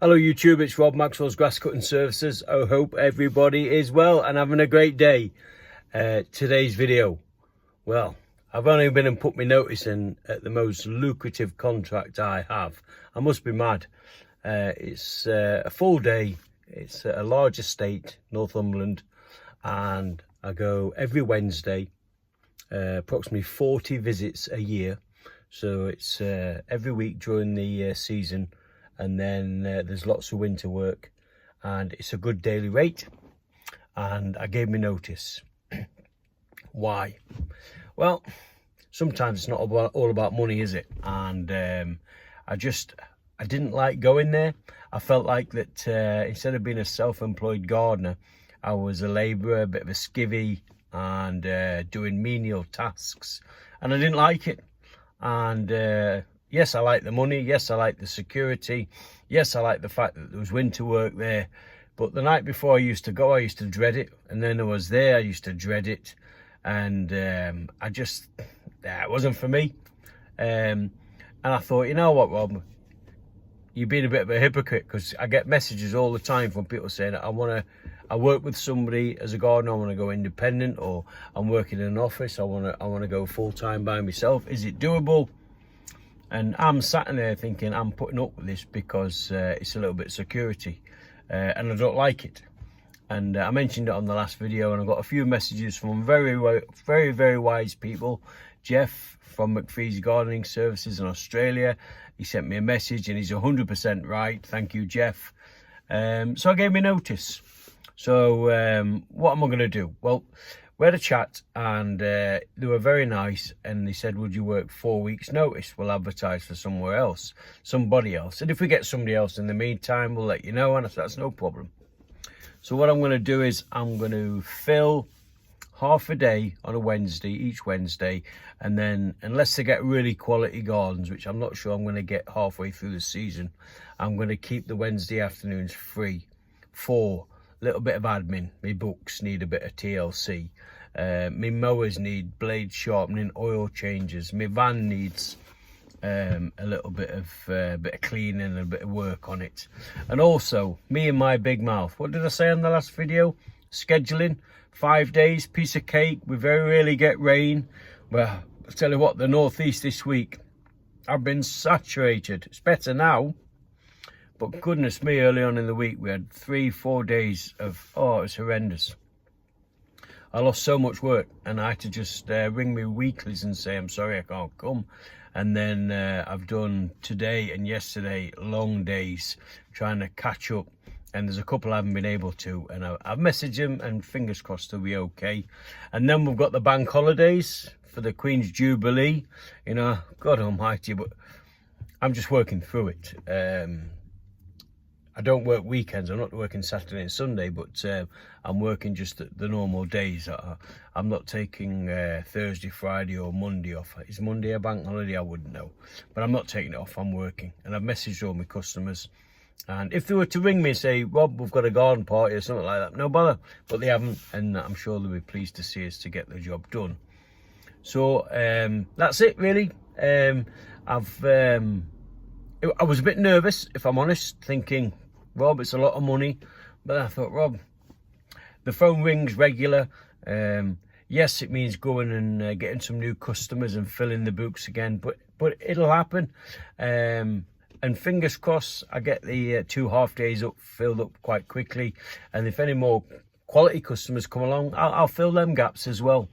Hello YouTube, it's Rob, Maxwells Grass Cutting Services. I hope everybody is well and having a great day. Today's video, well, I've only been and put my notice in at the most lucrative contract I have. I must be mad. It's a full day, it's a large estate, Northumberland, and I go every Wednesday, approximately 40 visits a year. So it's every week during the season. And then there's lots of winter work, and it's a good daily rate. And I gave me notice. Why? Well, sometimes it's not all about money, is it? And I didn't like going there. I felt like that instead of being a self-employed gardener, I was a labourer, a bit of a skivvy, and doing menial tasks, and I didn't like it. And yes, I like the money. Yes, I like the security. Yes, I like the fact that there was winter work there. But the night before I used to go, I used to dread it. And then I was there, I used to dread it. And it wasn't for me. And I thought, you know what, Rob? You've been a bit of a hypocrite, because I get messages all the time from people saying, I work with somebody as a gardener, I want to go independent, or I'm working in an office, I want to go full-time by myself. Is it doable? And I'm sat in there thinking, I'm putting up with this because it's a little bit of security, and I don't like it. And I mentioned it on the last video, and I got a few messages from very, very wise people. Jeff from Maxwells Gardening Services in Australia, he sent me a message, and he's 100% right. Thank you, Jeff. So I gave me notice. So what am I going to do? Well, we had a chat, and they were very nice, and they said, would you work 4 weeks notice? We'll advertise for somebody else. And if we get somebody else in the meantime, we'll let you know. And I said, that's no problem. So what I'm going to do is I'm going to fill half a day on a Wednesday, each Wednesday. And then, unless they get really quality gardens, which I'm not sure I'm going to get halfway through the season, I'm going to keep the Wednesday afternoons free for a little bit of admin. My books need a bit of TLC. My mowers need blade sharpening, oil changes. My van needs a little bit of cleaning and a bit of work on it. And also, me and my big mouth. What did I say on the last video? Scheduling, 5 days, piece of cake. We very rarely get rain. Well, I'll tell you what, the northeast this week, I've been saturated. It's better now. But goodness me, early on in the week, we had 3-4 days of, it was horrendous. I lost so much work, and I had to just ring me weeklies and say, I'm sorry, I can't come. And then I've done today and yesterday long days trying to catch up. And there's a couple I haven't been able to. And I've messaged them, and fingers crossed they'll be okay. And then we've got the bank holidays for the Queen's Jubilee. You know, God almighty, but I'm just working through it. I don't work weekends. I'm not working Saturday and Sunday, but I'm working just the normal days. I'm not taking Thursday, Friday or Monday off. Is Monday a bank holiday? I wouldn't know. But I'm not taking it off. I'm working. And I've messaged all my customers. And if they were to ring me and say, Rob, we've got a garden party or something like that, no bother. But they haven't. And I'm sure they'll be pleased to see us to get the job done. So that's it, really. I was a bit nervous, if I'm honest, thinking, Rob, it's a lot of money. But I thought, Rob, the phone rings regular. Yes, it means going and getting some new customers and filling the books again, but it'll happen. And fingers crossed, I get the 2 half days filled up quite quickly. And if any more quality customers come along, I'll fill them gaps as well.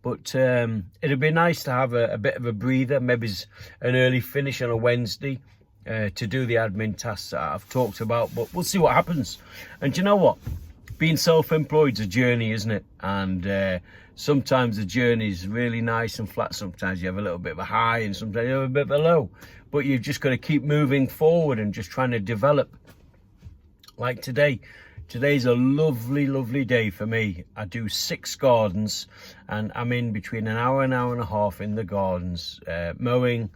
But it'd be nice to have a bit of a breather, maybe an early finish on a Wednesday. To do the admin tasks that I've talked about, but we'll see what happens. And you know what? Being self-employed is a journey, isn't it? And sometimes the journey is really nice and flat. Sometimes you have a little bit of a high, and sometimes you have a bit of a low. But you've just got to keep moving forward and just trying to develop. Like today. Today's a lovely day for me. I do 6 gardens, and I'm in between an hour and a half in the gardens, mowing,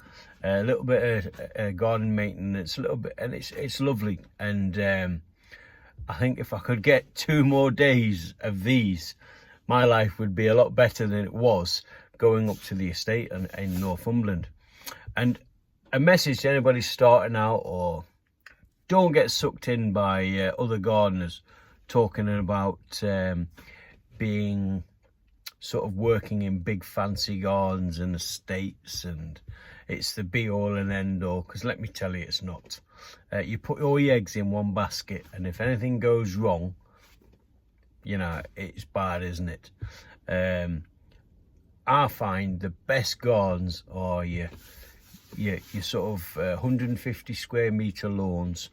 a little bit of garden maintenance, a little bit, and it's lovely. And I think if I could get 2 more days of these, my life would be a lot better than it was going up to the estate in Northumberland. And a message to anybody starting out or don't get sucked in by other gardeners talking about being sort of working in big fancy gardens and estates, and it's the be all and end all, because let me tell you, it's not. You put all your eggs in one basket, and if anything goes wrong, you know, it's bad, isn't it? I find the best gardens are your sort of 150 square metre lawns,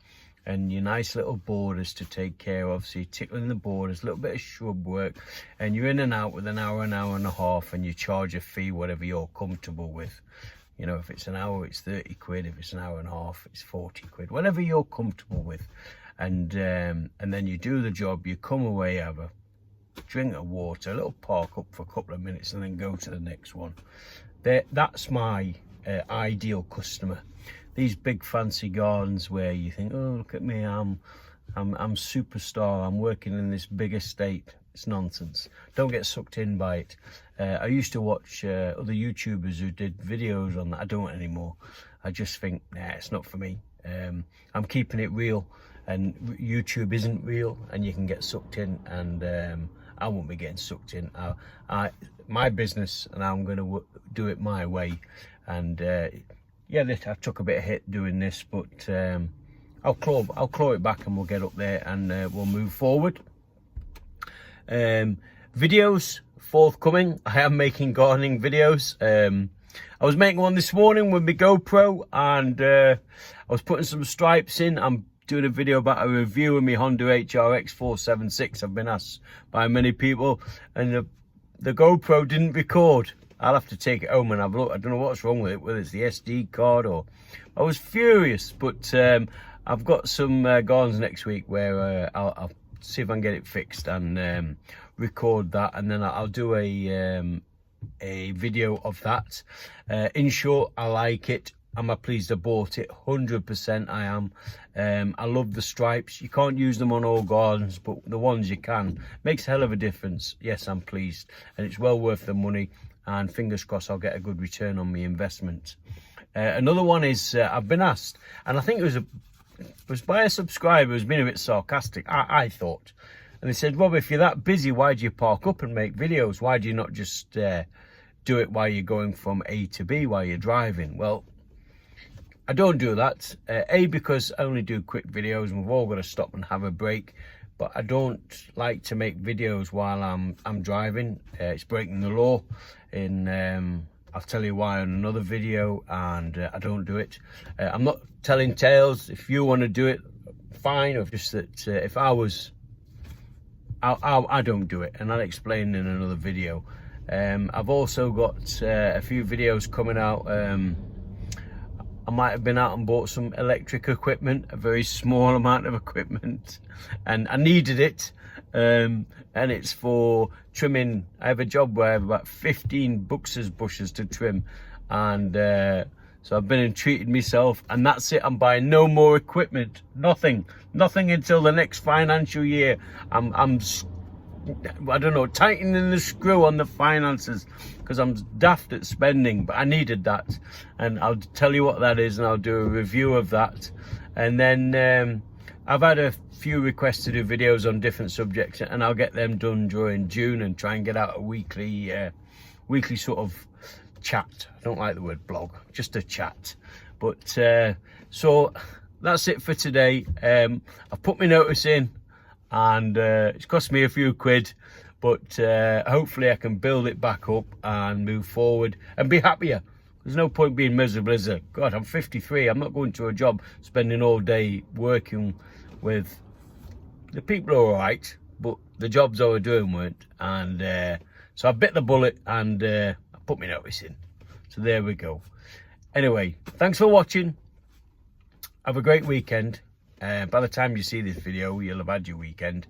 and your nice little borders to take care of. So you're tickling the borders, a little bit of shrub work, and you're in and out with an hour and a half, and you charge a fee, whatever you're comfortable with. You know, if it's an hour, it's 30 quid. If it's an hour and a half, it's 40 quid, whatever you're comfortable with. And then you do the job, you come away, have a drink of water, a little park up for a couple of minutes, and then go to the next one. That's my ideal customer. These big fancy gardens where you think, oh, look at me, I'm superstar, I'm working in this big estate. It's nonsense. Don't get sucked in by it. I used to watch other YouTubers who did videos on that. I don't anymore. I just think, nah, it's not for me. I'm keeping it real, and YouTube isn't real, and you can get sucked in, and I won't be getting sucked in. My business, and I'm going to do it my way. And yeah, I took a bit of hit doing this, but I'll claw it back, and we'll get up there, and we'll move forward. Videos forthcoming. I am making gardening videos. I was making one this morning with my GoPro, and I was putting some stripes in. I'm doing a video about a review of my Honda HRX 476. I've been asked by many people, and the GoPro didn't record. I'll have to take it home and have a look. I don't know what's wrong with it, whether it's the SD card or... I was furious, but I've got some gardens next week where I'll see if I can get it fixed and record that, and then I'll do a video of that. In short, I like it. Am I pleased I bought it? 100% I am. I love the stripes. You can't use them on all gardens, but the ones you can, makes a hell of a difference. Yes, I'm pleased, and it's well worth the money, and fingers crossed I'll get a good return on my investment. Another one is, I've been asked, and I think it was by a subscriber who's been a bit sarcastic, I thought. And they said, Rob, if you're that busy, why do you park up and make videos? Why do you not just do it while you're going from A to B, while you're driving? Well, I don't do that. A, because I only do quick videos, and we've all got to stop and have a break. But I don't like to make videos while I'm driving. It's breaking the law. I'll tell you why on another video, and I don't do it. I'm not telling tales. If you want to do it, fine. Or just that if I was, I don't do it, and I'll explain in another video. I've also got a few videos coming out. I might have been out and bought some electric equipment, a very small amount of equipment, and I needed it. And it's for trimming. I have a job where I have about 15 bushes to trim, and so I've been and treated myself, and that's it. I'm buying no more equipment, nothing until the next financial year. I don't know, tightening the screw on the finances, because I'm daft at spending, but I needed that, and I'll tell you what that is, and I'll do a review of that. And then I've had a few requests to do videos on different subjects, and I'll get them done during June, and try and get out a weekly sort of chat. I don't like the word blog, just a chat. But so that's it for today. I've put my notice in, and it's cost me a few quid, but hopefully I can build it back up and move forward and be happier. There's no point being miserable, is there? God, I'm 53. I'm not going to a job spending all day working with... The people are all right, but the jobs I was doing weren't. And so I bit the bullet, and I put my notice in. So there we go. Anyway, thanks for watching. Have a great weekend. By the time you see this video, you'll have had your weekend.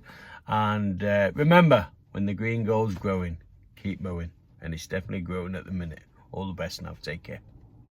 And remember, when the green gold's growing, keep mowing. And it's definitely growing at the minute. All the best now. Take care.